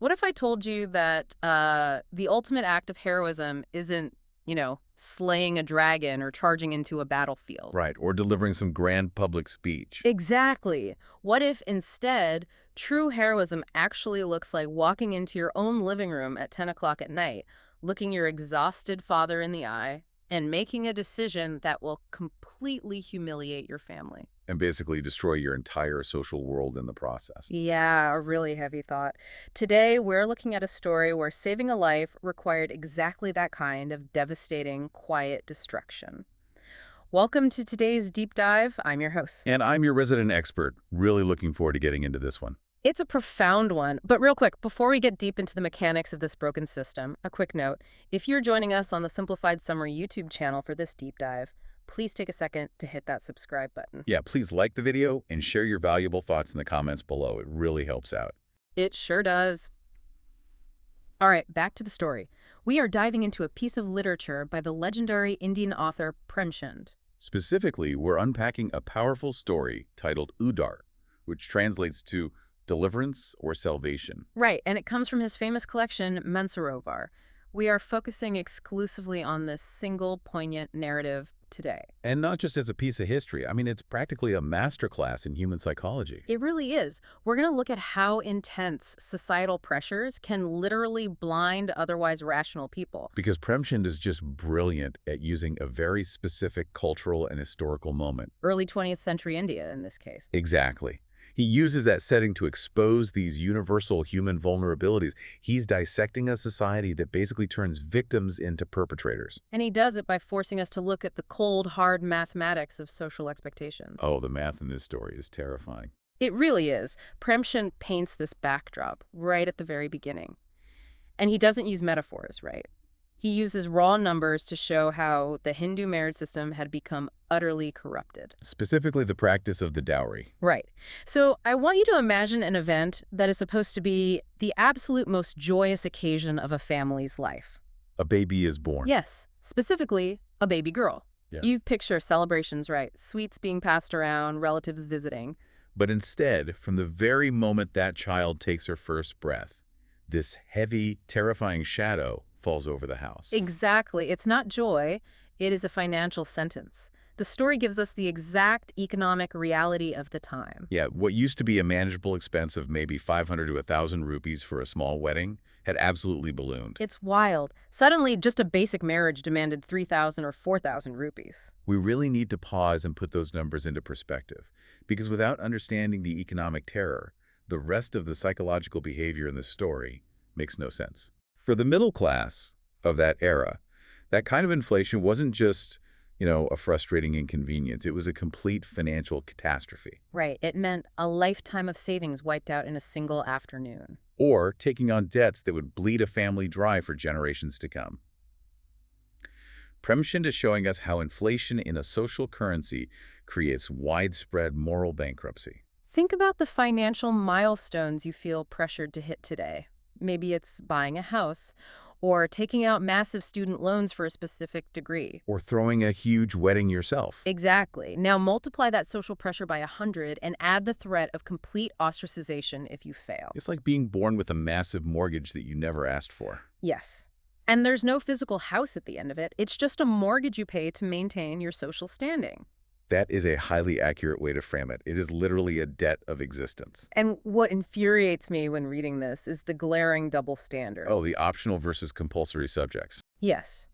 What if I told you that the ultimate act of heroism isn't, slaying a dragon or charging into a battlefield? Right, or delivering some grand public speech. Exactly. What if instead true heroism actually looks like walking into your own living room at 10 o'clock at night, looking your exhausted father in the eye, and making a decision that will completely humiliate your family? And basically destroy your entire social world in the process. Yeah, a really heavy thought. Today, we're looking at a story where saving a life required exactly that kind of devastating, quiet destruction. Welcome to today's deep dive. I'm your host. And I'm your resident expert. Really looking forward to getting into this one. It's a profound one, but real quick, before we get deep into the mechanics of this broken system, a quick note. If you're joining us on the Simplified Summary YouTube channel for this deep dive, please take a second to hit that subscribe button. Yeah, please like the video and share your valuable thoughts in the comments below. It really helps out. It sure does. All right, back to the story. We are diving into a piece of literature by the legendary Indian author Premchand. Specifically, we're unpacking a powerful story titled Uddhar, which translates to Deliverance or Salvation. Right, and it comes from his famous collection, Mansarovar. We are focusing exclusively on this single poignant narrative today. And not just as a piece of history. I mean, it's practically a masterclass in human psychology. It really is. We're going to look at how intense societal pressures can literally blind otherwise rational people. Because Premchand is just brilliant at using a very specific cultural and historical moment. Early 20th century India, in this case. Exactly. He uses that setting to expose these universal human vulnerabilities. He's dissecting a society that basically turns victims into perpetrators. And he does it by forcing us to look at the cold, hard mathematics of social expectations. Oh, the math in this story is terrifying. It really is. Premchand paints this backdrop right at the very beginning. And he doesn't use metaphors, right? He uses raw numbers to show how the Hindu marriage system had become utterly corrupted. Specifically the practice of the dowry. Right. So I want you to imagine an event that is supposed to be the absolute most joyous occasion of a family's life. A baby is born. Yes, specifically a baby girl. Yeah. You picture celebrations, right? Sweets being passed around, relatives visiting. But instead, from the very moment that child takes her first breath, this heavy, terrifying shadow falls over the house. Exactly. It's not joy. It is a financial sentence. The story gives us the exact economic reality of the time. Yeah, what used to be a manageable expense of maybe 500 to 1,000 rupees for a small wedding had absolutely ballooned. It's wild. Suddenly, just a basic marriage demanded 3,000 or 4,000 rupees. We really need to pause and put those numbers into perspective, because without understanding the economic terror, the rest of the psychological behavior in this story makes no sense. For the middle class of that era, that kind of inflation wasn't just, a frustrating inconvenience. It was a complete financial catastrophe. Right. It meant a lifetime of savings wiped out in a single afternoon. Or taking on debts that would bleed a family dry for generations to come. Premchand is showing us how inflation in a social currency creates widespread moral bankruptcy. Think about the financial milestones you feel pressured to hit today. Maybe it's buying a house, or taking out massive student loans for a specific degree. Or throwing a huge wedding yourself. Exactly. Now multiply that social pressure by 100 and add the threat of complete ostracization if you fail. It's like being born with a massive mortgage that you never asked for. Yes. And there's no physical house at the end of it. It's just a mortgage you pay to maintain your social standing. That is a highly accurate way to frame it. It is literally a debt of existence. And what infuriates me when reading this is the glaring double standard. Oh, the optional versus compulsory subjects. Yes.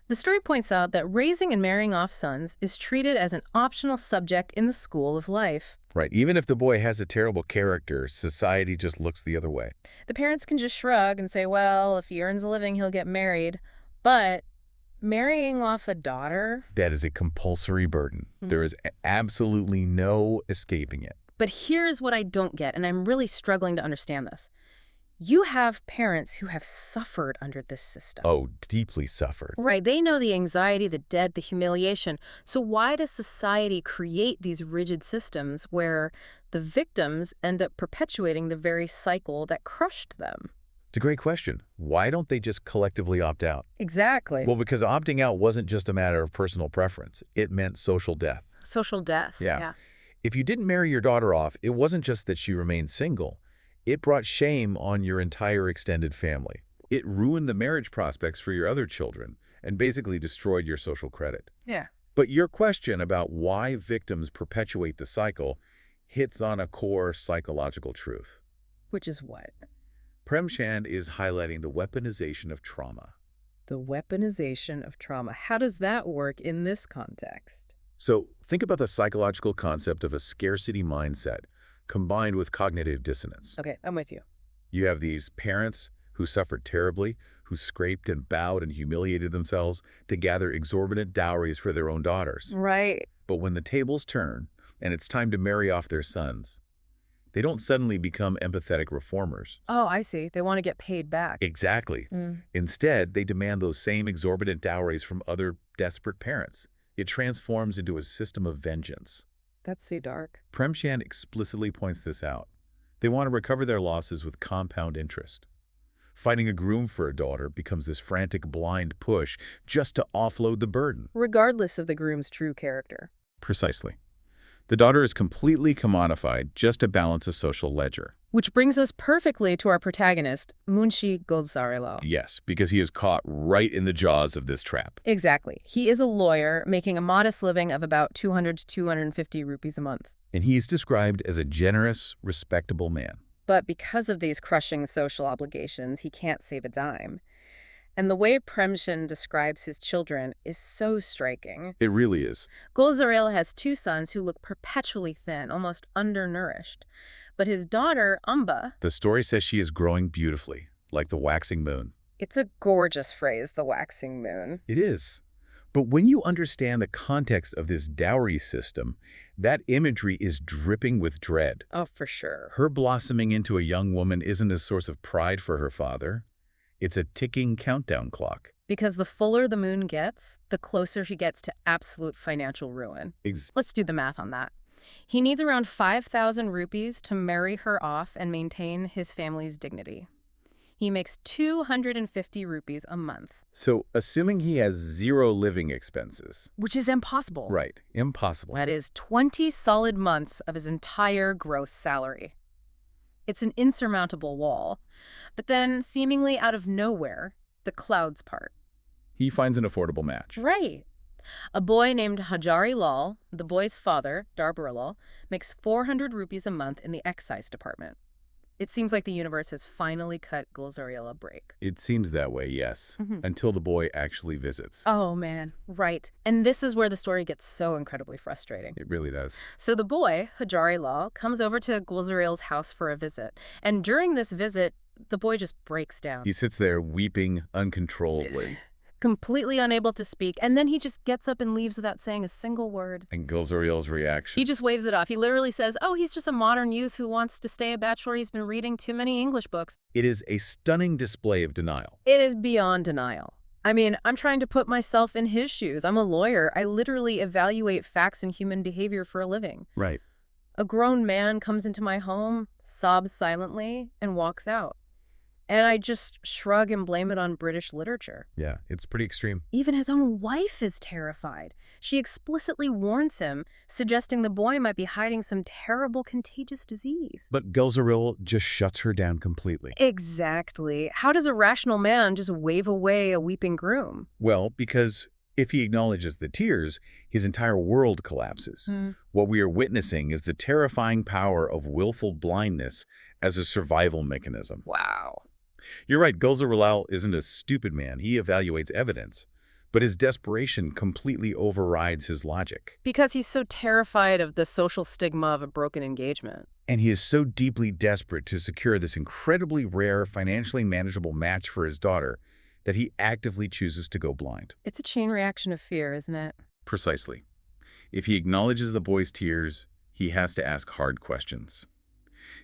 The story points out that raising and marrying off sons is treated as an optional subject in the school of life. Right. Even if the boy has a terrible character, society just looks the other way. The parents can just shrug and say, well, if he earns a living, he'll get married. But marrying off a daughter? That is a compulsory burden. There is absolutely no escaping it. But here's what I don't get, and I'm really struggling to understand this. You have parents who have suffered under this system. Oh, deeply suffered. Right. They know the anxiety, the debt, the humiliation. So why does society create these rigid systems where the victims end up perpetuating the very cycle that crushed them? It's a great question. Why don't they just collectively opt out? Exactly. Well, because opting out wasn't just a matter of personal preference. It meant social death. Social death. Yeah. If you didn't marry your daughter off, it wasn't just that she remained single. It brought shame on your entire extended family. It ruined the marriage prospects for your other children and basically destroyed your social credit. Yeah. But your question about why victims perpetuate the cycle hits on a core psychological truth. Which is what? Premchand is highlighting the weaponization of trauma. The weaponization of trauma. How does that work in this context? So think about the psychological concept of a scarcity mindset combined with cognitive dissonance. Okay, I'm with you. You have these parents who suffered terribly, who scraped and bowed and humiliated themselves to gather exorbitant dowries for their own daughters. Right. But when the tables turn and it's time to marry off their sons, they don't suddenly become empathetic reformers. Oh, I see. They want to get paid back. Exactly. Instead, they demand those same exorbitant dowries from other desperate parents. It transforms into a system of vengeance. That's so dark. Premchand explicitly points this out. They want to recover their losses with compound interest. Finding a groom for a daughter becomes this frantic blind push just to offload the burden. Regardless of the groom's true character. Precisely. The daughter is completely commodified just to balance a social ledger. Which brings us perfectly to our protagonist, Munshi Gulzarilal. Yes, because he is caught right in the jaws of this trap. Exactly. He is a lawyer making a modest living of about 200 to 250 rupees a month. And he is described as a generous, respectable man. But because of these crushing social obligations, he can't save a dime. And the way Premchand describes his children is so striking. It really is. Gulzarilal has two sons who look perpetually thin, almost undernourished. But his daughter, Amba, The story says she is growing beautifully, like the waxing moon. it's a gorgeous phrase, the waxing moon. It is. But when you understand the context of this dowry system, that imagery is dripping with dread. Oh, for sure. Her blossoming into a young woman isn't a source of pride for her father. It's a ticking countdown clock. Because the fuller the moon gets, the closer she gets to absolute financial ruin. Let's do the math on that. He needs around 5,000 rupees to marry her off and maintain his family's dignity. He makes 250 rupees a month. So, assuming he has zero living expenses. Which is impossible. Right, impossible. That is 20 solid months of his entire gross salary. It's an insurmountable wall. But then, seemingly out of nowhere, the clouds part. He finds an affordable match. Right. A boy named Hajari Lal, the boy's father, Dowry Lal, makes 400 rupees a month in the excise department. It seems like the universe has finally cut Gulzarilal a break. It seems that way, yes, until the boy actually visits. Oh, man. Right. And this is where the story gets so incredibly frustrating. It really does. So the boy, Hajari Lal, comes over to Gulzarilal's house for a visit. And during this visit, the boy just breaks down. He sits there weeping uncontrollably. Completely unable to speak, and then he just gets up and leaves without saying a single word. And Gulzarilal's reaction? He just waves it off. He literally says, oh, he's just a modern youth who wants to stay a bachelor. He's been reading too many English books. It is a stunning display of denial. It is beyond denial. I mean, I'm trying to put myself in his shoes. I'm a lawyer. I literally evaluate facts and human behavior for a living. Right. A grown man comes into my home, sobs silently, and walks out. And I just shrug and blame it on British literature. Yeah, it's pretty extreme. Even his own wife is terrified. She explicitly warns him, suggesting the boy might be hiding some terrible contagious disease. But Gulzarilal just shuts her down completely. Exactly. How does a rational man just wave away a weeping groom? Well, because if he acknowledges the tears, his entire world collapses. What we are witnessing is the terrifying power of willful blindness as a survival mechanism. Wow. You're right, Gulzarilal isn't a stupid man. He evaluates evidence. But his desperation completely overrides his logic. Because he's so terrified of the social stigma of a broken engagement. And he is so deeply desperate to secure this incredibly rare, financially manageable match for his daughter that he actively chooses to go blind. It's a chain reaction of fear, isn't it? Precisely. If he acknowledges the boy's tears, he has to ask hard questions.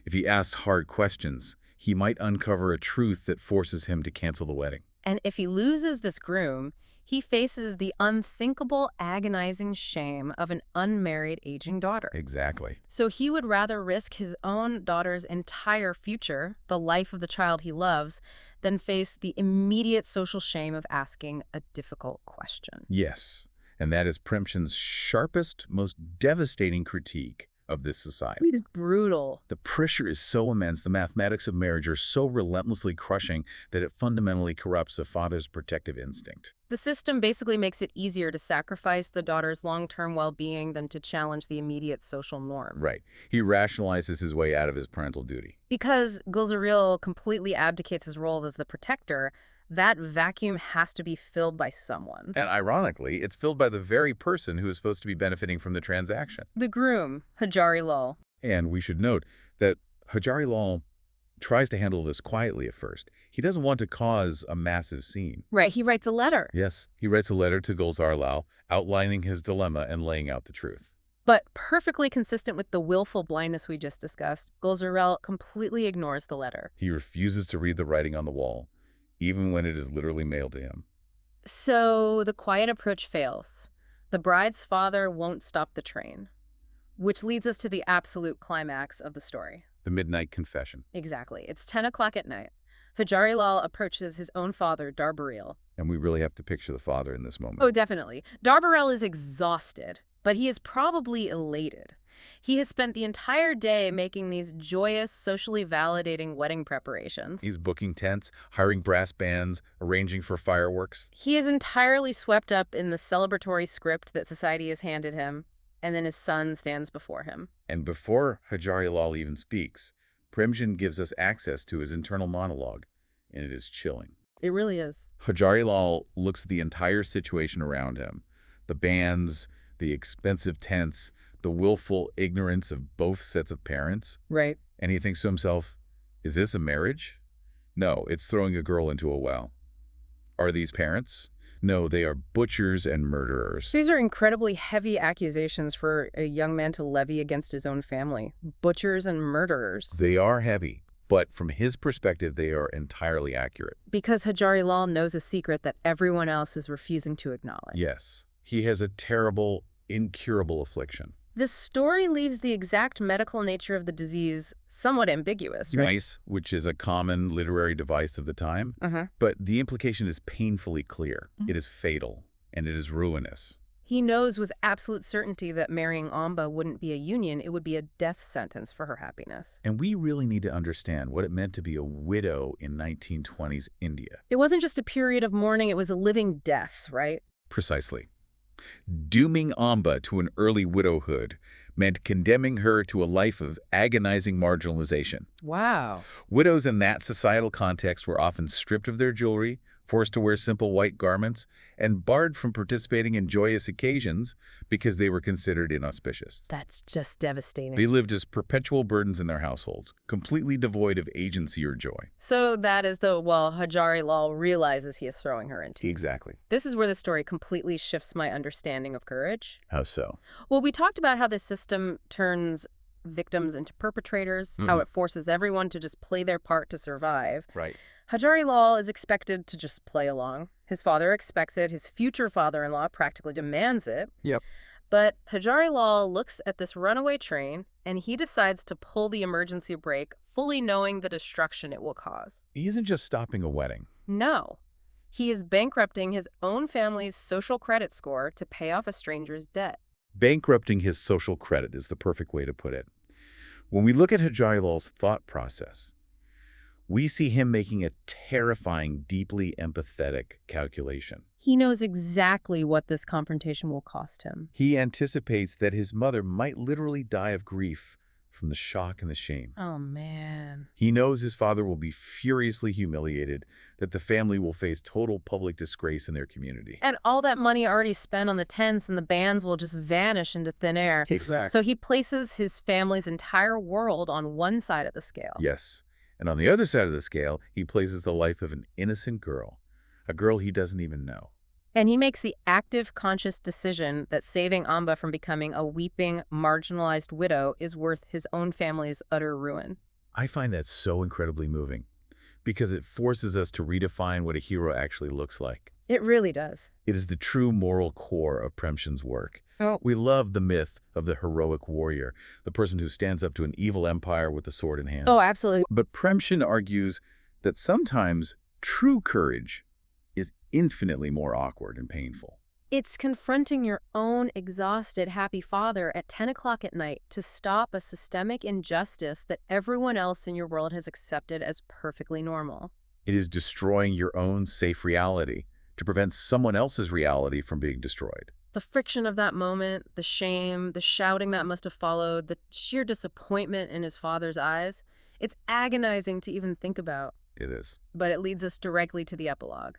If he asks hard questions, he might uncover a truth that forces him to cancel the wedding. And if he loses this groom, he faces the unthinkable, agonizing shame of an unmarried, aging daughter. Exactly. So he would rather risk his own daughter's entire future, the life of the child he loves, than face the immediate social shame of asking a difficult question. Yes, and that is Premchand's sharpest, most devastating critique of this society. He's brutal. The pressure is so immense, the mathematics of marriage are so relentlessly crushing that it fundamentally corrupts a father's protective instinct. The system basically makes it easier to sacrifice the daughter's long-term well-being than to challenge the immediate social norm. Right. He rationalizes his way out of his parental duty. Because Gulzarilal completely abdicates his role as the protector, that vacuum has to be filled by someone. And ironically, it's filled by the very person who is supposed to be benefiting from the transaction. The groom, Hajari Lal. And we should note that Hajari Lal tries to handle this quietly at first. He doesn't want to cause a massive scene. Right, he writes a letter. Yes, he writes a letter to Gulzarilal outlining his dilemma and laying out the truth. But perfectly consistent with the willful blindness we just discussed, Gulzarilal completely ignores the letter. He refuses to read the writing on the wall, even when it is literally mailed to him. So the quiet approach fails. The bride's father won't stop the train, which leads us to the absolute climax of the story. The midnight confession. Exactly. It's 10 o'clock at night. Hajari Lal approaches his own father, Darbaril. And we really have to picture the father in this moment. Oh, definitely. Darbaril is exhausted, but he is probably elated. He has spent the entire day making these joyous, socially validating wedding preparations. He's booking tents, hiring brass bands, arranging for fireworks. He is entirely swept up in the celebratory script that society has handed him, and then his son stands before him. And before Hajari Lal even speaks, Premchand gives us access to his internal monologue, and it is chilling. It really is. Hajari Lal looks at the entire situation around him. The bands, the expensive tents, the willful ignorance of both sets of parents. Right. And he thinks to himself, is this a marriage? No, it's throwing a girl into a well. Are these parents? No, they are butchers and murderers. These are incredibly heavy accusations for a young man to levy against his own family. Butchers and murderers. They are heavy, but from his perspective, they are entirely accurate. Because Hajari Lal knows a secret that everyone else is refusing to acknowledge. Yes, he has a terrible, incurable affliction. This story leaves the exact medical nature of the disease somewhat ambiguous, right? Nice, which is a common literary device of the time, but the implication is painfully clear. It is fatal, and it is ruinous. He knows with absolute certainty that marrying Amba wouldn't be a union, it would be a death sentence for her happiness. And we really need to understand what it meant to be a widow in 1920s India. It wasn't just a period of mourning, it was a living death, right? Precisely. Dooming Amba to an early widowhood meant condemning her to a life of agonizing marginalization. Wow. Widows in that societal context were often stripped of their jewelry, forced to wear simple white garments, and barred from participating in joyous occasions because they were considered inauspicious. That's just devastating. They lived as perpetual burdens in their households, completely devoid of agency or joy. So that is the, well, Hajari Lal realizes he is throwing her into. Exactly. This is where the story completely shifts my understanding of courage. How so? Well, we talked about how this system turns victims into perpetrators, how it forces everyone to just play their part to survive. Right. Hajari Lal is expected to just play along. His father expects it. His future father-in-law practically demands it. Yep. But Hajari Lal looks at this runaway train, and he decides to pull the emergency brake, fully knowing the destruction it will cause. He isn't just stopping a wedding. No. He is bankrupting his own family's social credit score to pay off a stranger's debt. Bankrupting his social credit is the perfect way to put it. When we look at Hajari Lal's thought process, we see him making a terrifying, deeply empathetic calculation. He knows exactly what this confrontation will cost him. He anticipates that his mother might literally die of grief from the shock and the shame. Oh, man. He knows his father will be furiously humiliated, that the family will face total public disgrace in their community. And all that money already spent on the tents and the bands will just vanish into thin air. Exactly. So he places his family's entire world on one side of the scale. Yes. And on the other side of the scale, he places the life of an innocent girl, a girl he doesn't even know. And he makes the active, conscious decision that saving Amba from becoming a weeping, marginalized widow is worth his own family's utter ruin. I find that so incredibly moving, because it forces us to redefine what a hero actually looks like. It really does. It is the true moral core of Premchand's work. Oh. We love the myth of the heroic warrior, the person who stands up to an evil empire with the sword in hand. Oh, absolutely. But Premchand argues that sometimes true courage is infinitely more awkward and painful. It's confronting your own exhausted, happy father at 10 o'clock at night to stop a systemic injustice that everyone else in your world has accepted as perfectly normal. It is destroying your own safe reality to prevent someone else's reality from being destroyed. The friction of that moment, the shame, the shouting that must have followed, the sheer disappointment in his father's eyes, it's agonizing to even think about. It is. But it leads us directly to the epilogue.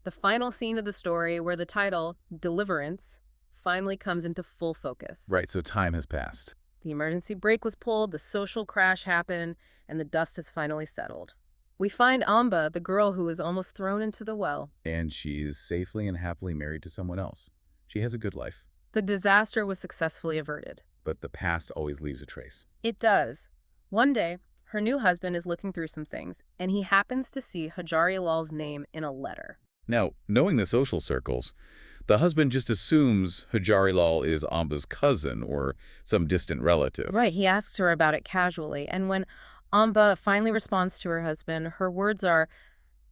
The final scene of the story where the title, Deliverance, finally comes into full focus. Right, so time has passed. The emergency brake was pulled, the social crash happened, and the dust has finally settled. We find Amba, the girl who was almost thrown into the well. And she's safely and happily married to someone else. She has a good life. The disaster was successfully averted. But the past always leaves a trace. It does. One day, her new husband is looking through some things, and he happens to see Hajari Lal's name in a letter. Now, knowing the social circles, the husband just assumes Hajari Lal is Amba's cousin or some distant relative. Right, he asks her about it casually, and when Amba finally responds to her husband, her words are,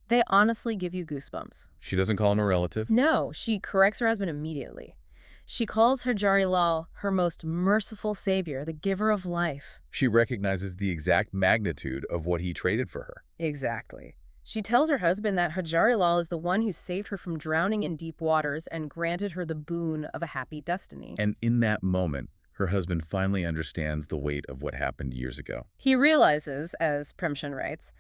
"They honestly give you goosebumps." She doesn't call him a relative? No, she corrects her husband immediately. She calls Hajari Lal her most merciful savior, the giver of life. She recognizes the exact magnitude of what he traded for her. Exactly. She tells her husband that Hajari Lal is the one who saved her from drowning in deep waters and granted her the boon of a happy destiny. And in that moment, her husband finally understands the weight of what happened years ago. He realizes, as Premchand writes,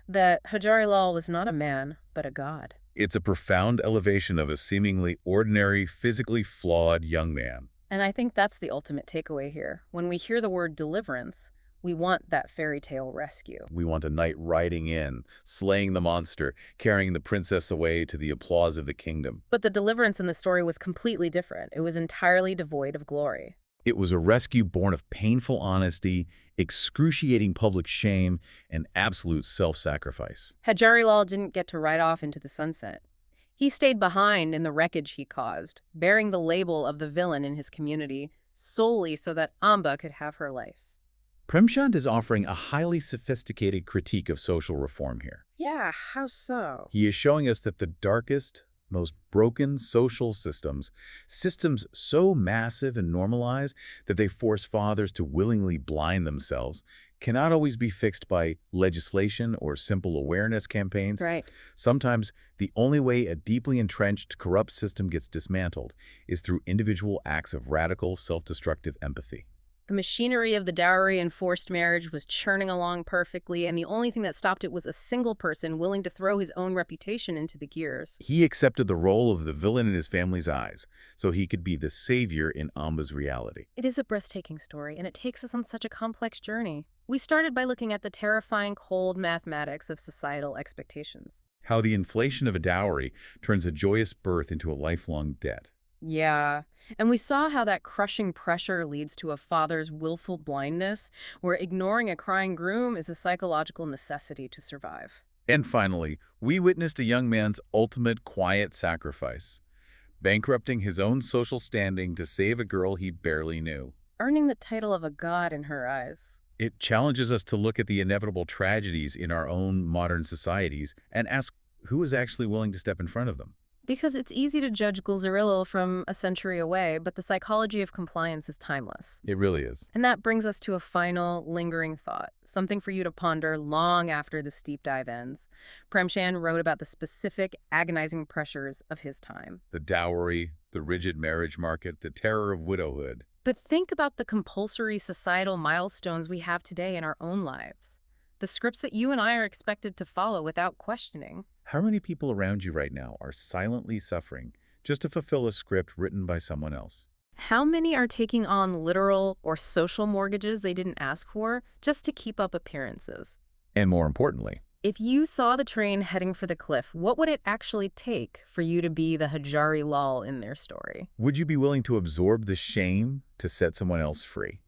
that Hajari Lal was not a man, but a god. It's a profound elevation of a seemingly ordinary, physically flawed young man. And I think that's the ultimate takeaway here. When we hear the word deliverance, we want that fairy tale rescue. We want a knight riding in, slaying the monster, carrying the princess away to the applause of the kingdom. But the deliverance in the story was completely different. It was entirely devoid of glory. It was a rescue born of painful honesty, excruciating public shame, and absolute self-sacrifice. Hajari Lal didn't get to ride off into the sunset. He stayed behind in the wreckage he caused, bearing the label of the villain in his community, solely so that Amba could have her life. Premchand is offering a highly sophisticated critique of social reform here. Yeah, how so? He is showing us that the darkest, most broken social systems so massive and normalized that they force fathers to willingly blind themselves, cannot always be fixed by legislation or simple awareness campaigns. Right. Sometimes the only way a deeply entrenched, corrupt system gets dismantled is through individual acts of radical, self-destructive empathy. The machinery of the dowry and forced marriage was churning along perfectly, and the only thing that stopped it was a single person willing to throw his own reputation into the gears. He accepted the role of the villain in his family's eyes, so he could be the savior in Amba's reality. It is a breathtaking story, and it takes us on such a complex journey. We started by looking at the terrifying cold mathematics of societal expectations. How the inflation of a dowry turns a joyous birth into a lifelong debt. Yeah, and we saw how that crushing pressure leads to a father's willful blindness, where ignoring a crying groom is a psychological necessity to survive. And finally, we witnessed a young man's ultimate quiet sacrifice, bankrupting his own social standing to save a girl he barely knew. Earning the title of a god in her eyes. It challenges us to look at the inevitable tragedies in our own modern societies and ask who is actually willing to step in front of them. Because it's easy to judge Gulzarilal from a century away, but the psychology of compliance is timeless. It really is. And that brings us to a final, lingering thought, something for you to ponder long after the steep dive ends. Premchand wrote about the specific, agonizing pressures of his time. The dowry, the rigid marriage market, the terror of widowhood. But think about the compulsory societal milestones we have today in our own lives. The scripts that you and I are expected to follow without questioning. How many people around you right now are silently suffering just to fulfill a script written by someone else? How many are taking on literal or social mortgages they didn't ask for just to keep up appearances? And more importantly, if you saw the train heading for the cliff, what would it actually take for you to be the Hajari Lal in their story? would you be willing to absorb the shame to set someone else free?